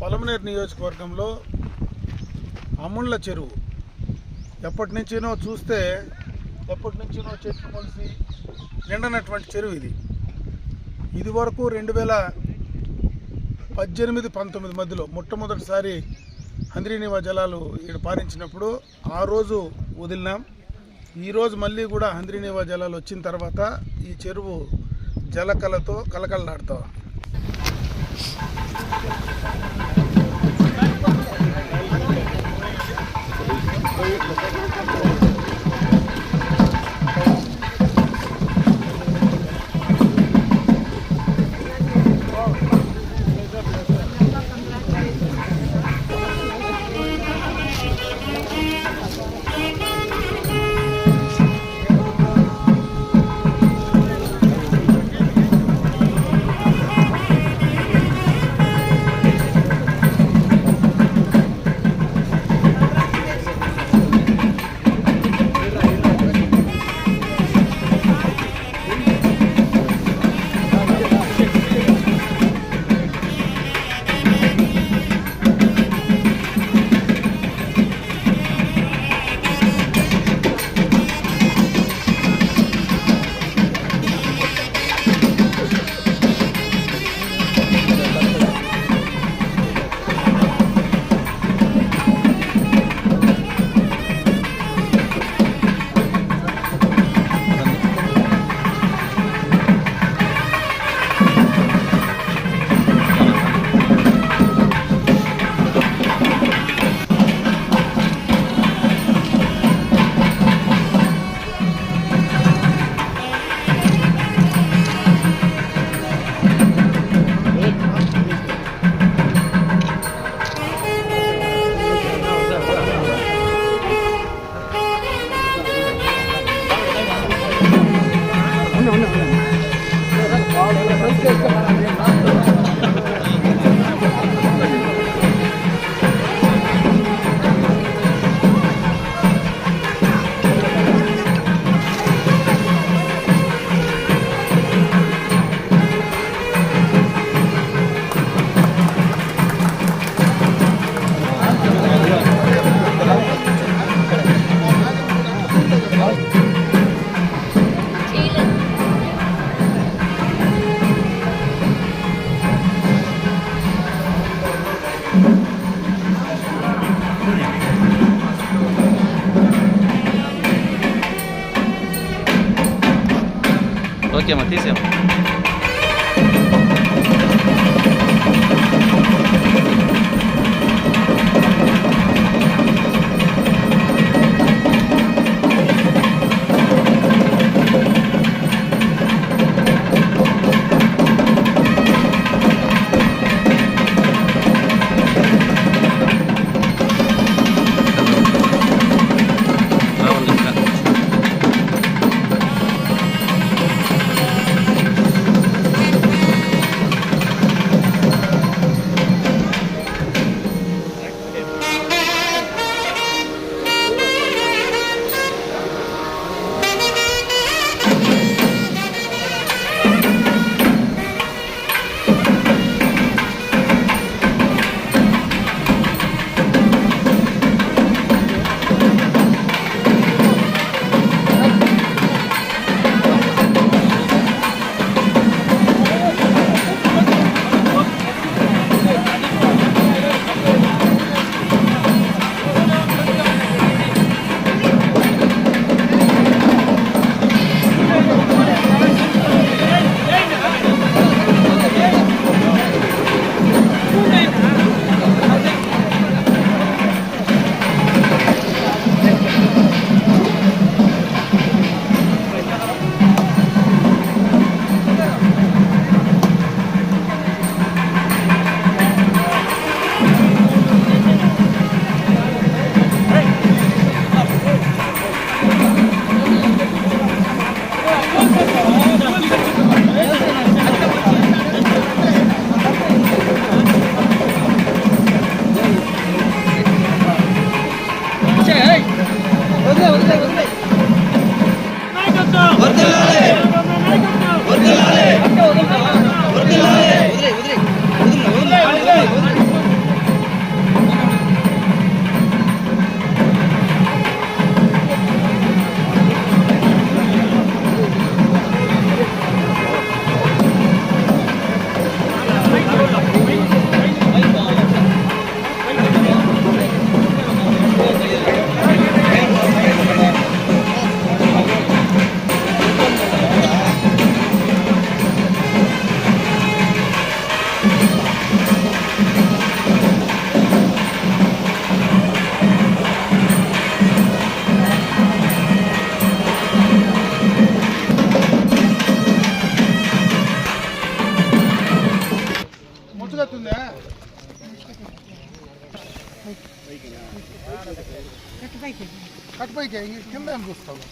పొలమనేరు నియోజకవర్గంలో అమ్ముళ్ళ చెరువు ఎప్పటి నుంచినో చెట్లు మొలిసి నిండనటువంటి చెరువు ఇది వరకు 2018-19 మధ్యలో మొట్టమొదటిసారి హంద్రీనీవా జలాలు ఇక్కడ పారించినప్పుడు ఆ రోజు వదిలినాం. ఈరోజు మళ్ళీ కూడా హంద్రీనీవా జలాలు వచ్చిన తర్వాత ఈ చెరువు జలకలతో కలకలలాడుతాం. ఓకే అమ్మా తీసేమా. కత్తుందా కట్టుపైకి కింద ఏం చూస్తావు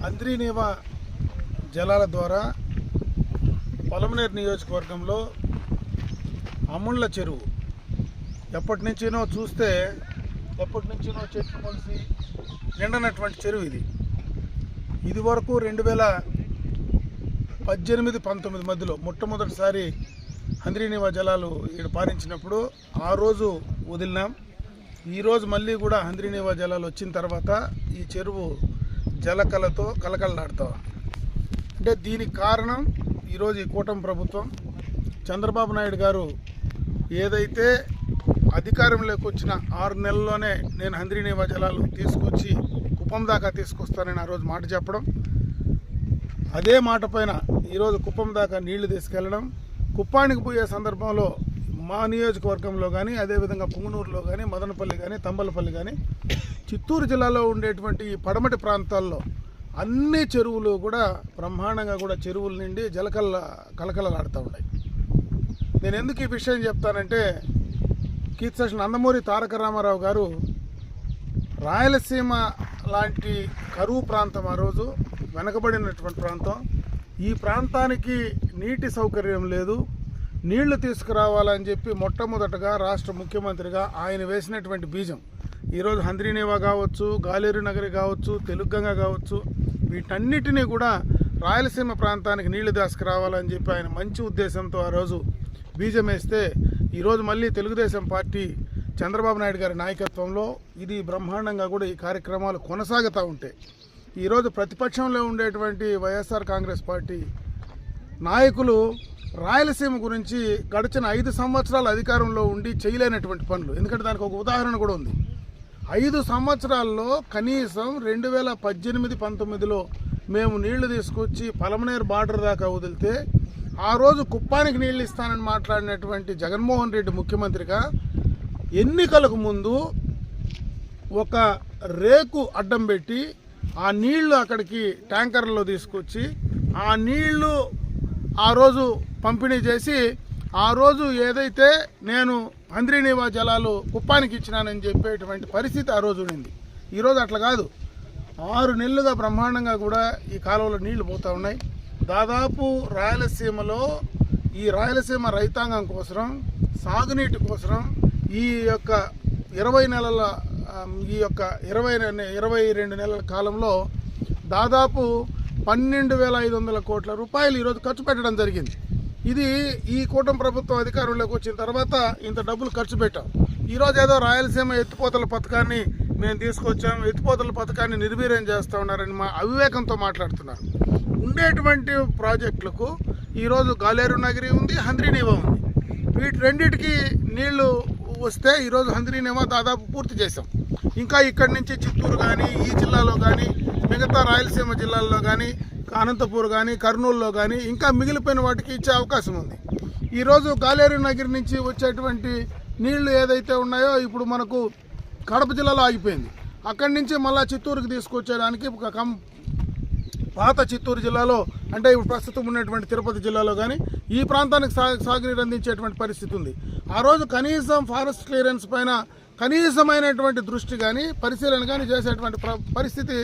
హంద్రీనీవా జలాల ద్వారా పొలమనేరు నియోజకవర్గంలో అమ్ముళ్ళ చెరువు ఎప్పటి నుంచినో చూస్తే చెట్లు మొలిసి నిండనటువంటి చెరువు ఇది వరకు 2018-19 మధ్యలో మొట్టమొదటిసారి హంద్రీనీవా జలాలు ఇక్కడ పారించినప్పుడు ఆ రోజు వదిలినాం. ఈరోజు మళ్ళీ కూడా హంద్రీనీవా జలాలు వచ్చిన తర్వాత ఈ చెరువు జలకలతో కలకలలాడుతూ ఉంది. అంటే దీనికి కారణం ఈరోజు ఈ కూటమి ప్రభుత్వం చంద్రబాబు నాయుడు గారు ఏదైతే అధికారంలోకి వచ్చిన 6 నెలల్లోనే నేను హంద్రీనీవా జలాలు తీసుకొచ్చి కుప్పం దాకా తీసుకొస్తానని ఆ రోజు మాట చెప్పడం, అదే మాట పైన ఈరోజు కుప్పం దాకా నీళ్లు తీసుకెళ్లడం, కుప్పానికి పోయే సందర్భంలో మా నియోజకవర్గంలో కానీ అదేవిధంగా పుంగనూరులో కానీ మదనపల్లి కానీ తంబలపల్లి కానీ చిత్తూరు జిల్లాలో ఉండేటువంటి ఈ పడమటి ప్రాంతాల్లో అన్ని చెరువులు కూడా బ్రహ్మాండంగా కూడా చెరువుల నుండి కలకలలాడుతూ ఉన్నాయి. నేను ఎందుకు ఈ విషయం చెప్తానంటే కీర్తి నందమూరి తారక రామారావు గారు రాయలసీమ లాంటి కరువు ప్రాంతం, ఆ రోజు వెనకబడినటువంటి ప్రాంతం, ఈ ప్రాంతానికి నీటి సౌకర్యం లేదు, నీళ్లు తీసుకురావాలని చెప్పి మొట్టమొదటగా రాష్ట్ర ముఖ్యమంత్రిగా ఆయన వేసినటువంటి బీజం ఈరోజు హంద్రీనీవా కావచ్చు, గాలేరు నగరి కావచ్చు, తెలుగంగ కావచ్చు, వీటన్నిటినీ కూడా రాయలసీమ ప్రాంతానికి నీళ్లు తీసుకురావాలని చెప్పి ఆయన మంచి ఉద్దేశంతో ఆ రోజు బీజం వేస్తే ఈరోజు మళ్ళీ తెలుగుదేశం పార్టీ చంద్రబాబు నాయుడు గారి నాయకత్వంలో ఇది బ్రహ్మాండంగా కూడా ఈ కార్యక్రమాలు కొనసాగుతూ ఉంటాయి. ఈరోజు ప్రతిపక్షంలో ఉండేటువంటి వైఎస్ఆర్ కాంగ్రెస్ పార్టీ నాయకులు రాయలసీమ గురించి గడిచిన 5 సంవత్సరాలు అధికారంలో ఉండి చేయలేనటువంటి పనులు, ఎందుకంటే దానికి ఒక ఉదాహరణ కూడా ఉంది. 5 సంవత్సరాల్లో కనీసం 2018-19లో మేము నీళ్లు తీసుకొచ్చి పొలమనేరు బార్డర్ దాకా వదిలితే ఆ రోజు కుప్పానికి నీళ్లు ఇస్తానని మాట్లాడినటువంటి జగన్మోహన్ రెడ్డి ముఖ్యమంత్రిగా ఎన్నికలకు ముందు ఒక రేకు అడ్డం పెట్టి ఆ నీళ్లు అక్కడికి ట్యాంకర్లో తీసుకొచ్చి ఆ నీళ్లు ఆ రోజు పంపిణీ చేసి ఆ రోజు ఏదైతే నేను హంద్రీనీవా జలాలు కుప్పానికి ఇచ్చినానని చెప్పేటువంటి పరిస్థితి ఆ రోజు ఉండింది. ఈరోజు అట్లా కాదు. 6 నెలలుగా బ్రహ్మాండంగా కూడా ఈ కాలువలో నీళ్లు పోతూ ఉన్నాయి. దాదాపు రాయలసీమలో ఈ రాయలసీమ రైతాంగం కోసం సాగునీటి కోసం ఈ యొక్క 22 నెలల కాలంలో దాదాపు 12,500 కోట్ల రూపాయలు ఈరోజు ఖర్చు పెట్టడం జరిగింది. ఇది ఈ కూటమి ప్రభుత్వం అధికారంలోకి వచ్చిన తర్వాత ఇంత డబ్బులు ఖర్చు పెట్టాం. ఈరోజు ఏదో రాయలసీమ ఎత్తిపోతల పథకాన్ని మేము తీసుకొచ్చాం, ఎత్తిపోతల పథకాన్ని నిర్వీర్యం చేస్తూ ఉన్నారని మా అవివేకంతో మాట్లాడుతున్నారు. ఉండేటువంటి ప్రాజెక్టులకు ఈరోజు గాలేరు నగరి ఉంది, హంద్రీనీవా ఉంది. వీటి రెండింటికి నీళ్లు వస్తే ఈరోజు హంద్రీనీవా దాదాపు పూర్తి చేసాం. ఇంకా ఇక్కడి నుంచి చిత్తూరు కానీ ఈ జిల్లాలో కానీ మిగతా రాయలసీమ జిల్లాల్లో కానీ అనంతపూర్ కానీ కర్నూలులో కానీ ఇంకా మిగిలిపోయిన వాటికి ఇచ్చే అవకాశం ఉంది. ఈరోజు గాలేరు నగరి నుంచి వచ్చేటువంటి నీళ్లు ఏదైతే ఉన్నాయో ఇప్పుడు మనకు కడప జిల్లాలో ఆగిపోయింది. అక్కడి నుంచి మళ్ళీ చిత్తూరుకి తీసుకొచ్చేయడానికి పాత చిత్తూరు జిల్లాలో అంటే ఇప్పుడు ప్రస్తుతం ఉన్నటువంటి తిరుపతి జిల్లాలో కానీ ఈ ప్రాంతానికి సాగునీరు అందించేటువంటి పరిస్థితి ఉంది. ఆ రోజు కనీసం ఫారెస్ట్ క్లియరెన్స్ పైన కనీసమైనటువంటి దృష్టి కానీ పరిశీలన కానీ చేసేటువంటి పరిస్థితి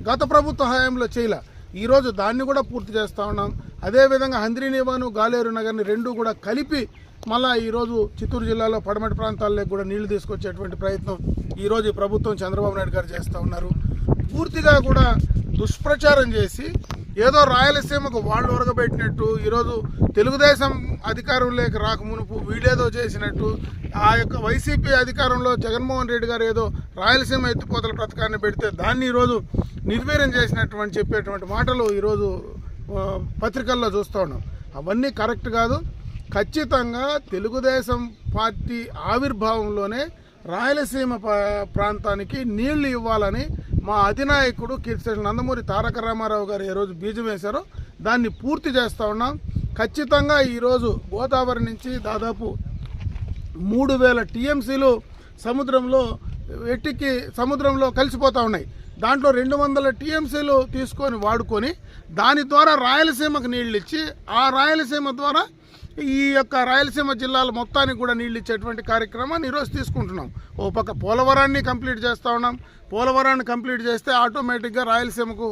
గత ప్రభుత్వ హయాంలో చేయలే. ఈరోజు దాన్ని కూడా పూర్తి చేస్తూ ఉన్నాం. అదేవిధంగా హంద్రీనీవాను గాలేరు నగర్ని రెండు కూడా కలిపి మళ్ళీ ఈరోజు చిత్తూరు జిల్లాలో పడమటి ప్రాంతాల్లోకి కూడా నీళ్లు తీసుకొచ్చేటువంటి ప్రయత్నం ఈరోజు ఈ ప్రభుత్వం చంద్రబాబు నాయుడు గారు చేస్తూ ఉన్నారు. పూర్తిగా కూడా దుష్ప్రచారం చేసి ఏదో రాయలసీమకు వాళ్ళు ఒరగబెట్టినట్టు ఈరోజు తెలుగుదేశం అధికారంలోకి రాక మునుపు వీళ్ళేదో చేసినట్టు ఆ యొక్క వైసీపీ అధికారంలో జగన్మోహన్ రెడ్డి గారు ఏదో రాయలసీమ ఎత్తిపోతల పథకాన్ని పెడితే దాన్ని ఈరోజు నిర్వీర్యం చేసినటువంటి చెప్పేటువంటి మాటలు ఈరోజు పత్రికల్లో చూస్తూ ఉన్నాం. అవన్నీ కరెక్ట్ కాదు. ఖచ్చితంగా తెలుగుదేశం పార్టీ ఆవిర్భావంలోనే రాయలసీమ ప్రాంతానికి నీళ్లు ఇవ్వాలని మా అధినాయకుడు కీర్తిశేషులు నందమూరి తారక రామారావు గారు ఏ రోజు బీజం వేశారో దాన్ని పూర్తి చేస్తూ ఉన్నాం. ఖచ్చితంగా ఈరోజు గోదావరి నుంచి దాదాపు 3000 టీఎంసీలు సముద్రంలో కలిసిపోతూ ఉన్నాయి. దాంట్లో 200 టీఎంసీలు తీసుకొని వాడుకొని దాని ద్వారా రాయలసీమకు నీళ్ళు ఇచ్చి ఆ రాయలసీమ ద్వారా ఈ యొక్క రాయలసీమ జిల్లాల మొత్తానికి కూడా నీళ్ళు ఇచ్చేటువంటి కార్యక్రమాన్ని ఈరోజు తీసుకుంటున్నాం. ఓ పక్క పోలవరాన్ని కంప్లీట్ చేస్తూ ఉన్నాం. పోలవరాన్ని కంప్లీట్ చేస్తే ఆటోమేటిక్గా రాయలసీమకు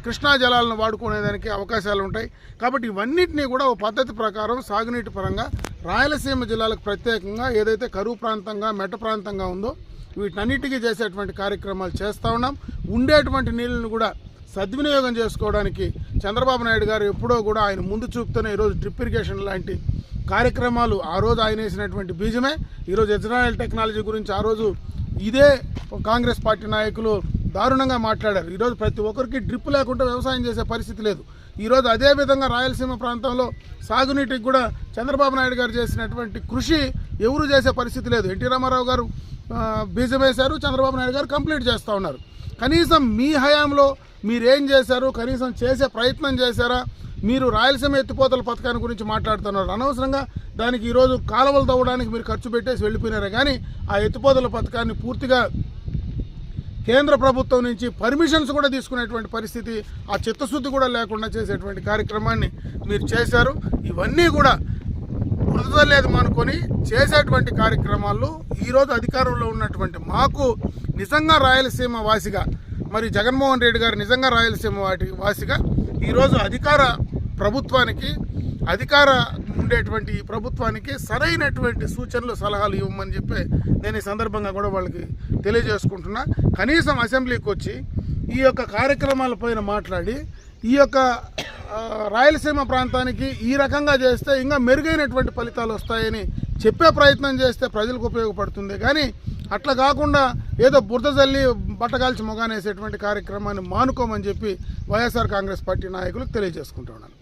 కృష్ణా జలాలను వాడుకునేదానికి అవకాశాలు ఉంటాయి. కాబట్టి ఇవన్నిటినీ కూడా ఓ పద్ధతి ప్రకారం సాగునీటి పరంగా రాయలసీమ జిల్లాలకు ప్రత్యేకంగా ఏదైతే కరువు ప్రాంతంగా మెట్ట ప్రాంతంగా ఉందో వీటన్నిటికీ చేసేటువంటి కార్యక్రమాలు చేస్తూ ఉన్నాం. ఉండేటువంటి నీళ్ళను కూడా సద్వినియోగం చేసుకోవడానికి చంద్రబాబు నాయుడు గారు ఎప్పుడో కూడా ఆయన ముందు చూపుతూనే ఈరోజు డ్రిప్ ఇరిగేషన్ లాంటి కార్యక్రమాలు ఆ రోజు ఆయన వేసినటువంటి బీజమే. ఈరోజు ఇజ్రాయెల్ టెక్నాలజీ గురించి ఆ రోజు ఇదే కాంగ్రెస్ పార్టీ నాయకులు దారుణంగా మాట్లాడారు. ఈరోజు ప్రతి ఒక్కరికి డ్రిప్ లేకుండా వ్యవసాయం చేసే పరిస్థితి లేదు. ఈరోజు అదేవిధంగా రాయలసీమ ప్రాంతంలో సాగునీటికి కూడా చంద్రబాబు నాయుడు గారు చేసినటువంటి కృషి ఎవరు చేసే పరిస్థితి లేదు. ఎన్టీ రామారావు గారు బీజం వేశారు, చంద్రబాబు నాయుడు గారు కంప్లీట్ చేస్తూ ఉన్నారు. కనీసం మీ హయాంలో మీరేం చేశారు, కనీసం చేసే ప్రయత్నం చేశారా? మీరు రాయలసీమ ఎత్తిపోతల పథకాన్ని గురించి మాట్లాడుతున్నారు. అనవసరంగా దానికి ఈరోజు కాలువలు తవ్వడానికి మీరు ఖర్చు పెట్టేసి వెళ్ళిపోయినారే కానీ ఆ ఎత్తిపోతల పథకాన్ని పూర్తిగా కేంద్ర ప్రభుత్వం నుంచి పర్మిషన్స్ కూడా తీసుకునేటువంటి పరిస్థితి, ఆ చిత్తశుద్ధి కూడా లేకుండా చేసేటువంటి కార్యక్రమాన్ని మీరు చేశారు. ఇవన్నీ కూడా వృధలేదు అనుకొని చేసేటువంటి కార్యక్రమాల్లో ఈరోజు అధికారంలో ఉన్నటువంటి మాకు నిజంగా రాయలసీమ వాసిగా, మరి జగన్మోహన్ రెడ్డి గారు నిజంగా రాయలసీమ వాసిగా ఈరోజు ఉండేటువంటి ఈ ప్రభుత్వానికి సరైనటువంటి సూచనలు సలహాలు ఇవ్వమని చెప్పి నేను ఈ సందర్భంగా కూడా వాళ్ళకి తెలియజేసుకుంటున్నా. కనీసం అసెంబ్లీకి వచ్చి ఈ యొక్క కార్యక్రమాలపైన మాట్లాడి ఈ యొక్క రాయలసీమ ప్రాంతానికి ఈ రకంగా చేస్తే ఇంకా మెరుగైనటువంటి ఫలితాలు వస్తాయని చెప్పే ప్రయత్నం చేస్తే ప్రజలకు ఉపయోగపడుతుంది. కానీ అట్లా కాకుండా ఏదో బురద జల్లి బట్టగాల్చి మొగానేసేటువంటి కార్యక్రమాన్ని మానుకోమని చెప్పి వైఎస్ఆర్ కాంగ్రెస్ పార్టీ నాయకులకు తెలియజేసుకుంటున్నాను.